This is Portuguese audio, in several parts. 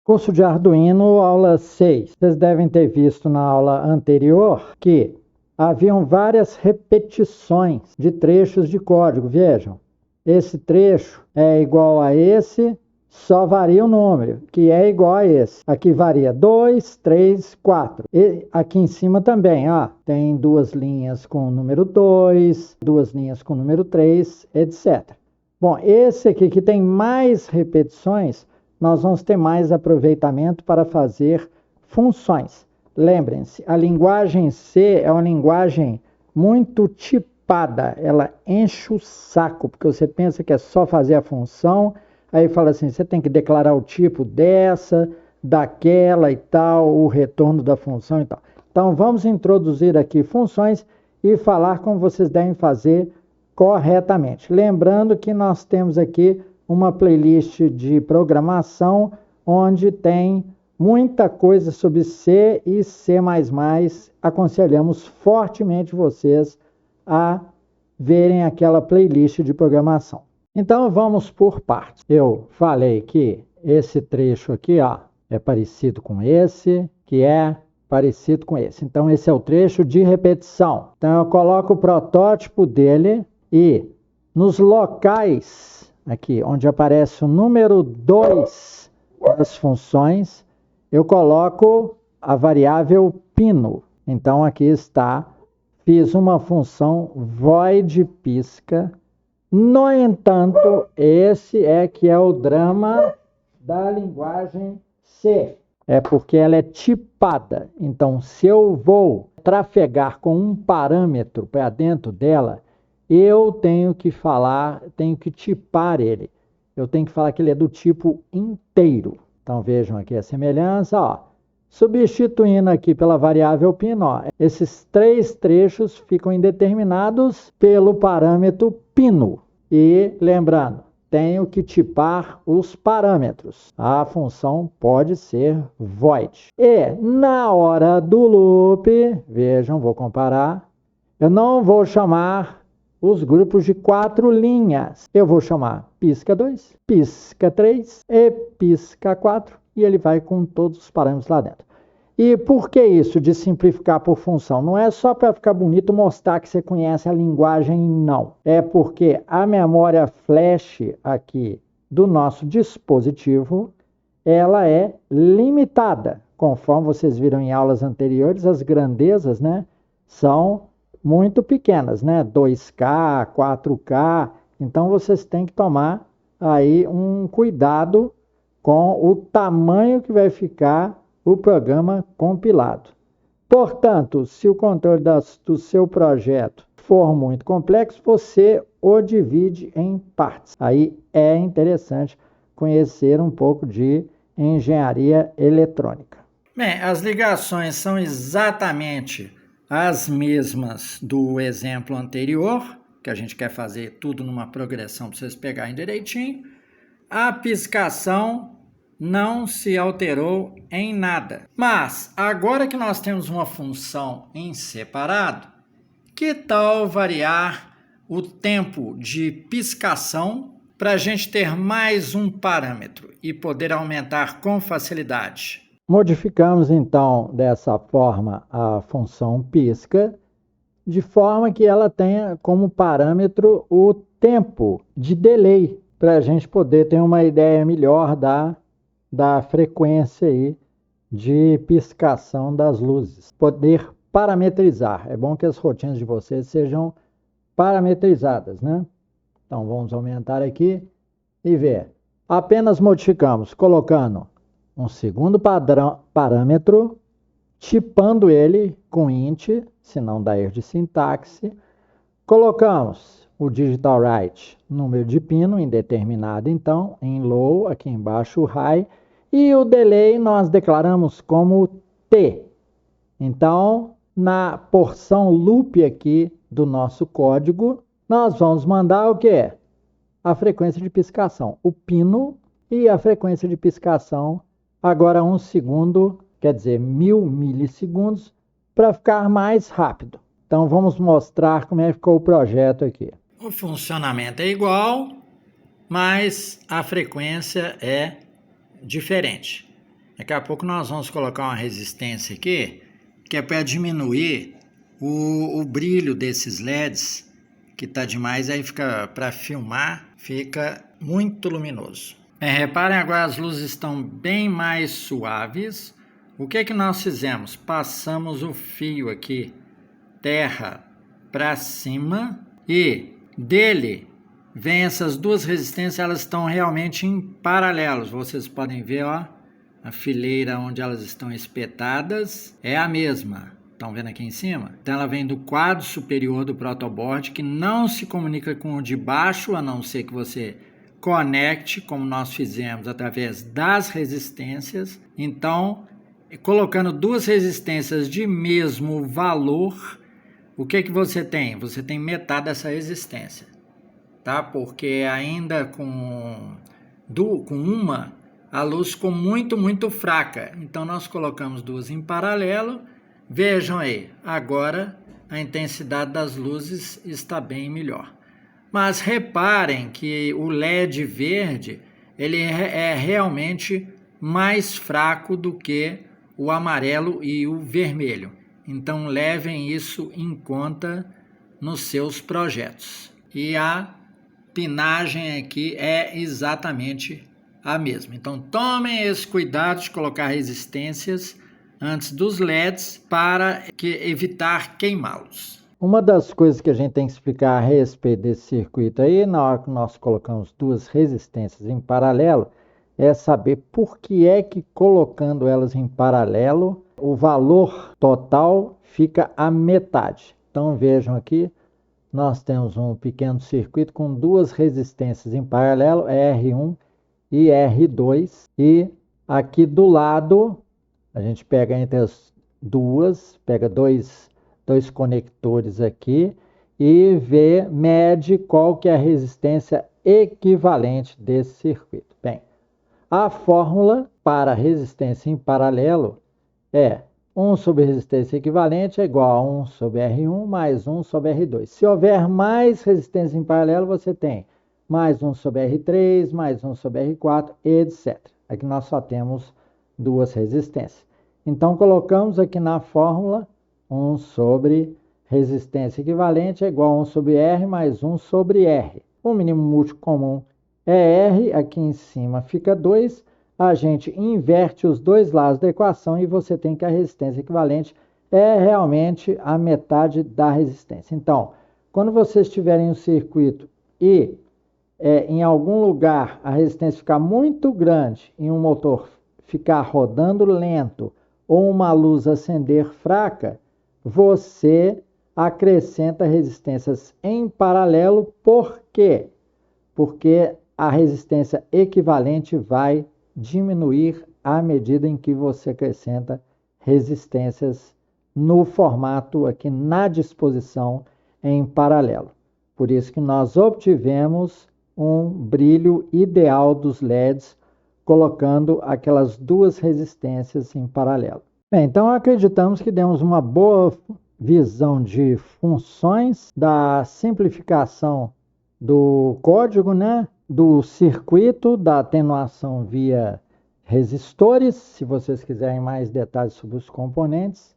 Curso de Arduino, aula 6. Vocês devem ter visto na aula anterior que haviam várias repetições de trechos de código. Vejam, esse trecho é igual a esse, só varia o número, que é igual a esse. Aqui varia 2, 3, 4. E aqui em cima também, ó, tem duas linhas com o número 2, duas linhas com o número 3, etc. Bom, esse aqui que tem mais repetições, nós vamos ter mais aproveitamento para fazer funções. Lembrem-se, a linguagem C é uma linguagem muito tipada, ela enche o saco, porque você pensa que é só fazer a função, aí fala assim, você tem que declarar o tipo dessa, daquela e tal, o retorno da função e tal. Então vamos introduzir aqui funções e falar como vocês devem fazer corretamente. Lembrando que nós temos aqui uma playlist de programação onde tem muita coisa sobre C e C++. Aconselhamos fortemente vocês a verem aquela playlist de programação. Então vamos por partes. Eu falei que esse trecho aqui, ó, é parecido com esse, que é parecido com esse. Então esse é o trecho de repetição. Então eu coloco o protótipo dele e nos locais aqui, onde aparece o número 2 das funções, eu coloco a variável pino. Então, aqui está, fiz uma função void pisca. No entanto, esse é que é o drama da linguagem C. É porque ela é tipada. Então, se eu vou trafegar com um parâmetro para dentro dela, eu tenho que falar, tenho que tipar ele. Eu tenho que falar que ele é do tipo inteiro. Então vejam aqui a semelhança, ó. Substituindo aqui pela variável pino, ó, esses três trechos ficam indeterminados pelo parâmetro pino. E lembrando, tenho que tipar os parâmetros. A função pode ser void. E na hora do loop, vejam, vou comparar, eu não vou chamar os grupos de 4 linhas. Eu vou chamar pisca 2, pisca 3 e pisca 4, e ele vai com todos os parâmetros lá dentro. E por que isso de simplificar por função? Não é só para ficar bonito mostrar que você conhece a linguagem, não. É porque a memória flash aqui do nosso dispositivo, ela é limitada. Conforme vocês viram em aulas anteriores, as grandezas, né, são muito pequenas, né? 2K, 4K. Então vocês têm que tomar aí um cuidado com o tamanho que vai ficar o programa compilado. Portanto, se o controle do seu projeto for muito complexo, você o divide em partes. Aí é interessante conhecer um pouco de engenharia eletrônica. Bem, as ligações são exatamente as mesmas do exemplo anterior, que a gente quer fazer tudo numa progressão para vocês pegarem direitinho. A piscação não se alterou em nada. Mas, agora que nós temos uma função em separado, que tal variar o tempo de piscação para a gente ter mais um parâmetro e poder aumentar com facilidade? Modificamos então dessa forma a função pisca, de forma que ela tenha como parâmetro o tempo de delay, para a gente poder ter uma ideia melhor da frequência aí de piscação das luzes. Poder parametrizar. É bom que as rotinas de vocês sejam parametrizadas, né? Então vamos aumentar aqui e ver. Apenas modificamos, colocando um segundo parâmetro, tipando ele com int, se não dá erro de sintaxe. Colocamos o digital write, número de pino, indeterminado então, em low, aqui embaixo o high, e o delay nós declaramos como t. Então, na porção loop aqui do nosso código, nós vamos mandar o quê? A frequência de piscação, o pino, e a frequência de piscação agora 1 segundo, quer dizer 1000 milissegundos, para ficar mais rápido. Então vamos mostrar como é que ficou o projeto aqui. O funcionamento é igual, mas a frequência é diferente. Daqui a pouco nós vamos colocar uma resistência aqui, que é para diminuir o brilho desses LEDs, que está demais, aí fica para filmar, fica muito luminoso. Reparem agora, as luzes estão bem mais suaves. O que nós fizemos? Passamos o fio aqui, terra para cima, e dele vem essas duas resistências, elas estão realmente em paralelos. Vocês podem ver, ó, a fileira onde elas estão espetadas é a mesma. Estão vendo aqui em cima? Então ela vem do quadro superior do protoboard, que não se comunica com o de baixo, a não ser que você conecte, como nós fizemos, através das resistências. Então, colocando duas resistências de mesmo valor, o que você tem? Você tem metade dessa resistência, tá? Porque ainda com uma, a luz ficou muito fraca. Então nós colocamos duas em paralelo. Vejam aí, agora a intensidade das luzes está bem melhor. Mas reparem que o LED verde, ele é realmente mais fraco do que o amarelo e o vermelho. Então levem isso em conta nos seus projetos. E a pinagem aqui é exatamente a mesma. Então tomem esse cuidado de colocar resistências antes dos LEDs para evitar queimá-los. Uma das coisas que a gente tem que explicar a respeito desse circuito aí, na hora que nós colocamos duas resistências em paralelo, é saber por que é que colocando elas em paralelo, o valor total fica a metade. Então vejam aqui, nós temos um pequeno circuito com duas resistências em paralelo, R1 e R2, e aqui do lado, a gente pega entre as duas, pega dois conectores aqui e mede qual que é a resistência equivalente desse circuito. Bem, a fórmula para resistência em paralelo é 1 sobre resistência equivalente é igual a 1 sobre R1 mais 1 sobre R2. Se houver mais resistência em paralelo, você tem mais 1 sobre R3, mais 1 sobre R4, etc. Aqui nós só temos duas resistências. Então, colocamos aqui na fórmula 1 sobre resistência equivalente é igual a 1 sobre R mais 1 sobre R. O mínimo múltiplo comum é R, aqui em cima fica 2. A gente inverte os dois lados da equação e você tem que a resistência equivalente é realmente a metade da resistência. Então, quando vocês tiverem um circuito e em algum lugar a resistência ficar muito grande e um motor ficar rodando lento ou uma luz acender fraca, você acrescenta resistências em paralelo. Por quê? Porque a resistência equivalente vai diminuir à medida em que você acrescenta resistências no formato aqui na disposição em paralelo. Por isso que nós obtivemos um brilho ideal dos LEDs colocando aquelas duas resistências em paralelo. Bem, então acreditamos que demos uma boa visão de funções, da simplificação do código, né? Do circuito, da atenuação via resistores. Se vocês quiserem mais detalhes sobre os componentes,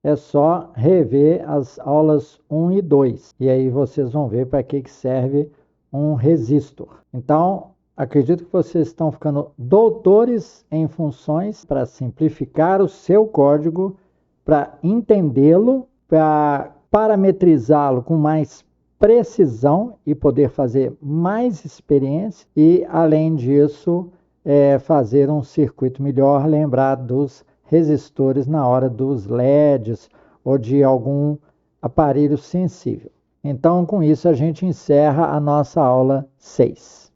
é só rever as aulas 1 e 2. E aí vocês vão ver para que serve um resistor. Então, acredito que vocês estão ficando doutores em funções para simplificar o seu código, para entendê-lo, para parametrizá-lo com mais precisão e poder fazer mais experiência e, além disso, fazer um circuito melhor, lembrar dos resistores na hora dos LEDs ou de algum aparelho sensível. Então, com isso, a gente encerra a nossa aula 6.